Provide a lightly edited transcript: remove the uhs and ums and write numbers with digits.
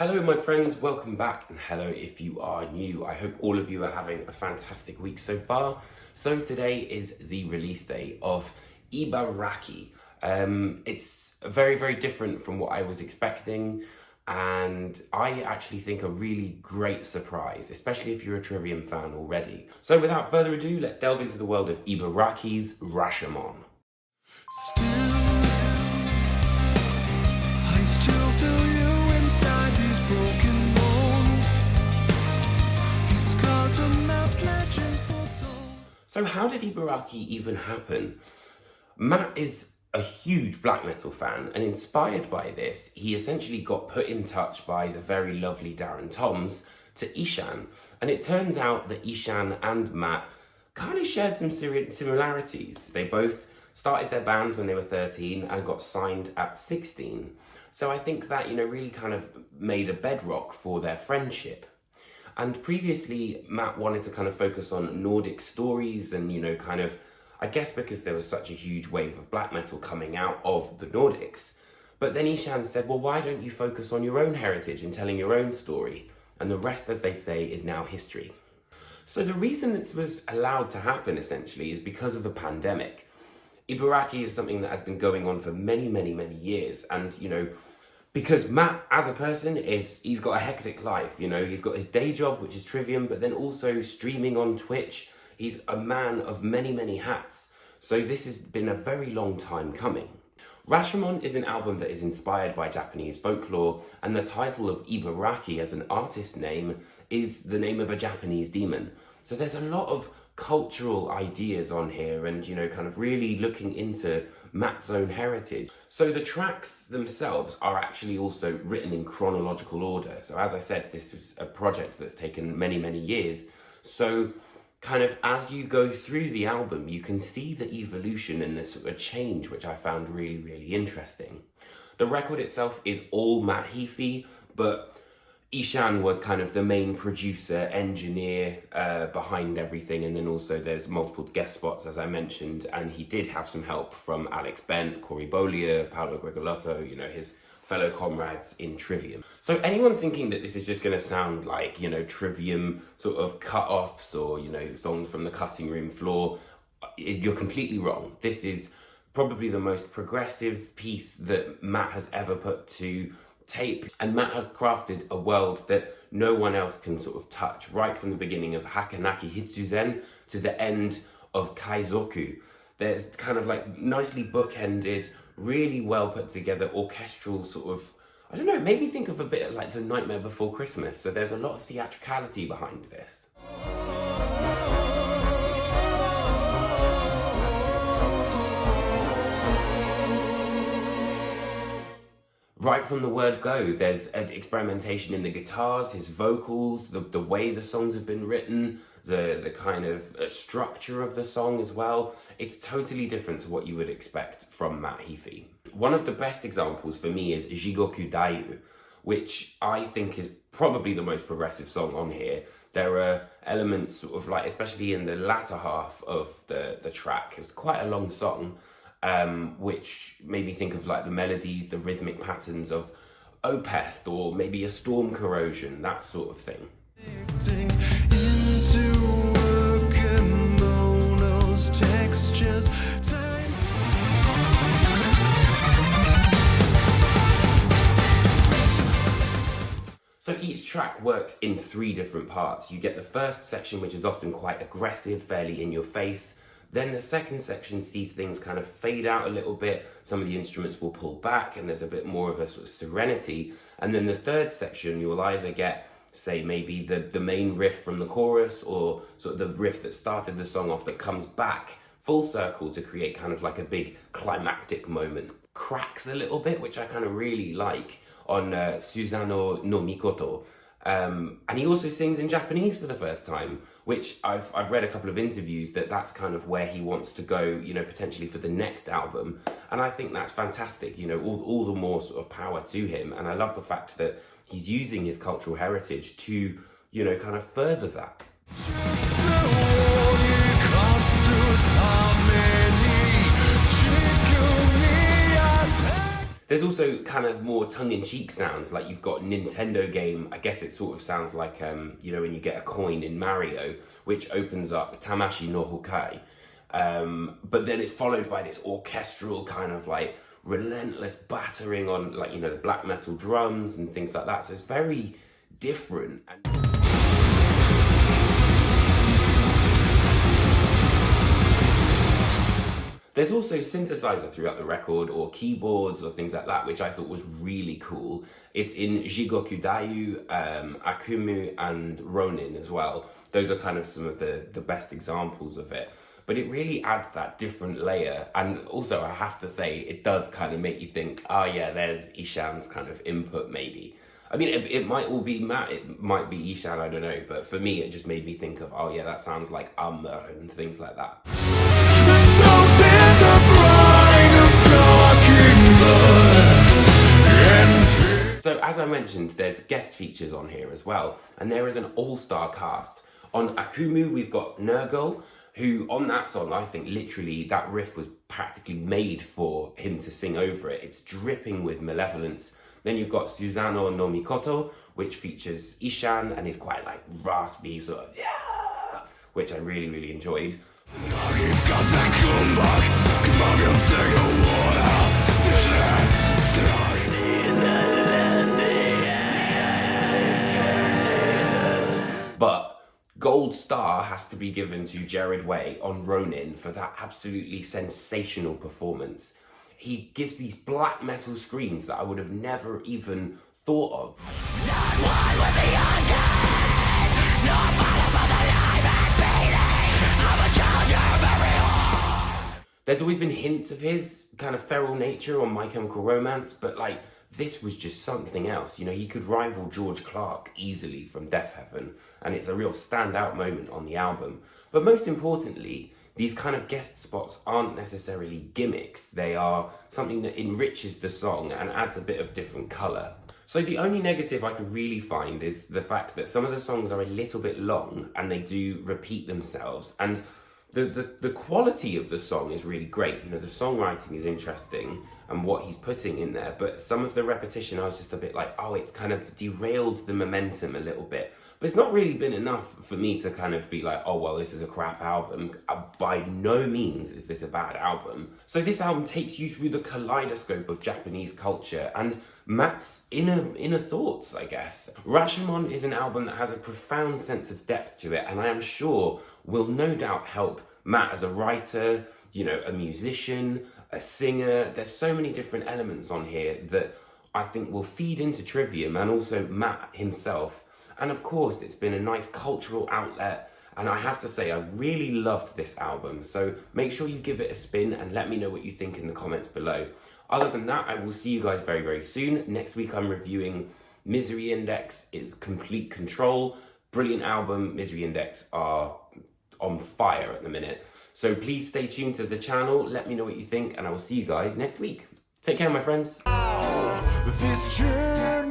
Hello my friends, welcome back, and hello if you are new. I hope all of you are having a fantastic week so far. So today is the release day of Ibaraki. It's very, very different from what I was expecting, and I actually think a really great surprise, especially if you're a Trivium fan already. So without further ado, let's delve into the world of Ibaraki's Rashomon. I still feel you inside these broken walls. These scars are maps, legends foretold. So how did Ibaraki even happen? Matt is a huge black metal fan, and inspired by this, he essentially got put in touch by the very lovely Darren Toms to Ishan. And it turns out that Ishan and Matt kind of shared some similarities. They both started their bands when they were 13 and got signed at 16. So I think that, really kind of made a bedrock for their friendship. And previously, Matt wanted to kind of focus on Nordic stories and, I guess because there was such a huge wave of black metal coming out of the Nordics. But then Ishan said, well, why don't you focus on your own heritage and telling your own story? And the rest, as they say, is now history. So the reason this was allowed to happen, essentially, is because of the pandemic. Ibaraki is something that has been going on for many, many, many years. And, because Matt, as a person, he's got a hectic life. He's got his day job, which is Trivium, but then also streaming on Twitch. He's a man of many, many hats. So this has been a very long time coming. Rashomon is an album that is inspired by Japanese folklore, and the title of Ibaraki as an artist name is the name of a Japanese demon. So there's a lot of cultural ideas on here and, kind of really looking into Matt's own heritage. So the tracks themselves are actually also written in chronological order. So as I said, this was a project that's taken many, many years. So kind of as you go through the album, you can see the evolution and this sort of change, which I found really, really interesting. The record itself is all Matt Heafy, but Ishan was kind of the main producer, engineer behind everything, and then also there's multiple guest spots, as I mentioned, and he did have some help from Alex Bent, Corey Bollier, Paolo Gregolotto, his fellow comrades in Trivium. So anyone thinking that this is just going to sound like, Trivium sort of cut-offs or, songs from the cutting room floor, you're completely wrong. This is probably the most progressive piece that Matt has ever put to tape, and Matt has crafted a world that no one else can sort of touch, right from the beginning of Hakanaki Hitsuzen to the end of Kaizoku. There's kind of like nicely bookended, really well put together orchestral sort of, I don't know, made me think of a bit like The Nightmare Before Christmas. So there's a lot of theatricality behind this. Right from the word go, there's an experimentation in the guitars, his vocals, the way the songs have been written, the kind of structure of the song as well. It's totally different to what you would expect from Matt Heafy. One of the best examples for me is Jigoku Dayu, which I think is probably the most progressive song on here. There are elements sort of like, especially in the latter half of the track, it's quite a long song, which made me think of like the melodies, the rhythmic patterns of Opeth or maybe a Storm Corrosion, that sort of thing. So each track works in 3 different parts. You get the first section, which is often quite aggressive, fairly in your face. Then the second section sees things kind of fade out a little bit. Some of the instruments will pull back and there's a bit more of a sort of serenity. And then the third section, you'll either get, say, maybe the main riff from the chorus or sort of the riff that started the song off that comes back full circle to create kind of like a big climactic moment. Cracks a little bit, which I kind of really like on Susano no Mikoto. And he also sings in Japanese for the first time, which I've read a couple of interviews that's kind of where he wants to go, potentially for the next album. And I think that's fantastic, all the more sort of power to him. And I love the fact that he's using his cultural heritage to, kind of further that. There's also kind of more tongue-in-cheek sounds, like you've got Nintendo game, I guess it sort of sounds like, you know, when you get a coin in Mario, which opens up Tamashi no Hokai. But then it's followed by this orchestral kind of like relentless battering on, like, you know, the black metal drums and things like that. So it's very different. There's also synthesizer throughout the record, or keyboards or things like that, which I thought was really cool. It's in Jigoku Dayu, Akumu, and Ronin as well. Those are kind of some of the best examples of it. But it really adds that different layer. And also, I have to say, it does kind of make you think, oh yeah, there's Ishan's kind of input maybe. I mean, it might all be Matt, it might be Ishan, I don't know. But for me, it just made me think of, oh yeah, that sounds like Amr and things like that. So as I mentioned, there's guest features on here as well, and there is an all-star cast. On Akumu, we've got Nurgle, who on that song, I think literally that riff was practically made for him to sing over it. It's dripping with malevolence. Then you've got Susano no Mikoto, which features Ishan and is quite like raspy, sort of, yeah, which I really, really enjoyed. But gold star has to be given to Jared Way on Ronin for that absolutely sensational performance. He gives these black metal screams that I would have never even thought of. Not one with the undead, not one for the life and feeling of a child very hard. There's always been hints of his kind of feral nature on My Chemical Romance, but like, this was just something else. You know, he could rival George Clark easily from Death Heaven, and it's a real standout moment on the album. But most importantly, these kind of guest spots aren't necessarily gimmicks. They are something that enriches the song and adds a bit of different colour. So the only negative I could really find is the fact that some of the songs are a little bit long and they do repeat themselves. And the quality of the song is really great. You know, the songwriting is interesting and what he's putting in there, but some of the repetition, I was just a bit like, oh, it's kind of derailed the momentum a little bit. But it's not really been enough for me to kind of be like, oh, well, this is a crap album. By no means is this a bad album. So this album takes you through the kaleidoscope of Japanese culture and Matt's inner thoughts, I guess. Rashomon is an album that has a profound sense of depth to it, and I am sure will no doubt help Matt as a writer, you know, a musician, a singer. There's so many different elements on here that I think will feed into Trivium and also Matt himself. And of course, it's been a nice cultural outlet, and I have to say, I really loved this album. So make sure you give it a spin and let me know what you think in the comments below. Other than that, I will see you guys very, very soon. Next week, I'm reviewing Misery Index. It's Complete Control. Brilliant album. Misery Index are on fire at the minute. So please stay tuned to the channel. Let me know what you think, and I will see you guys next week. Take care, my friends. This journey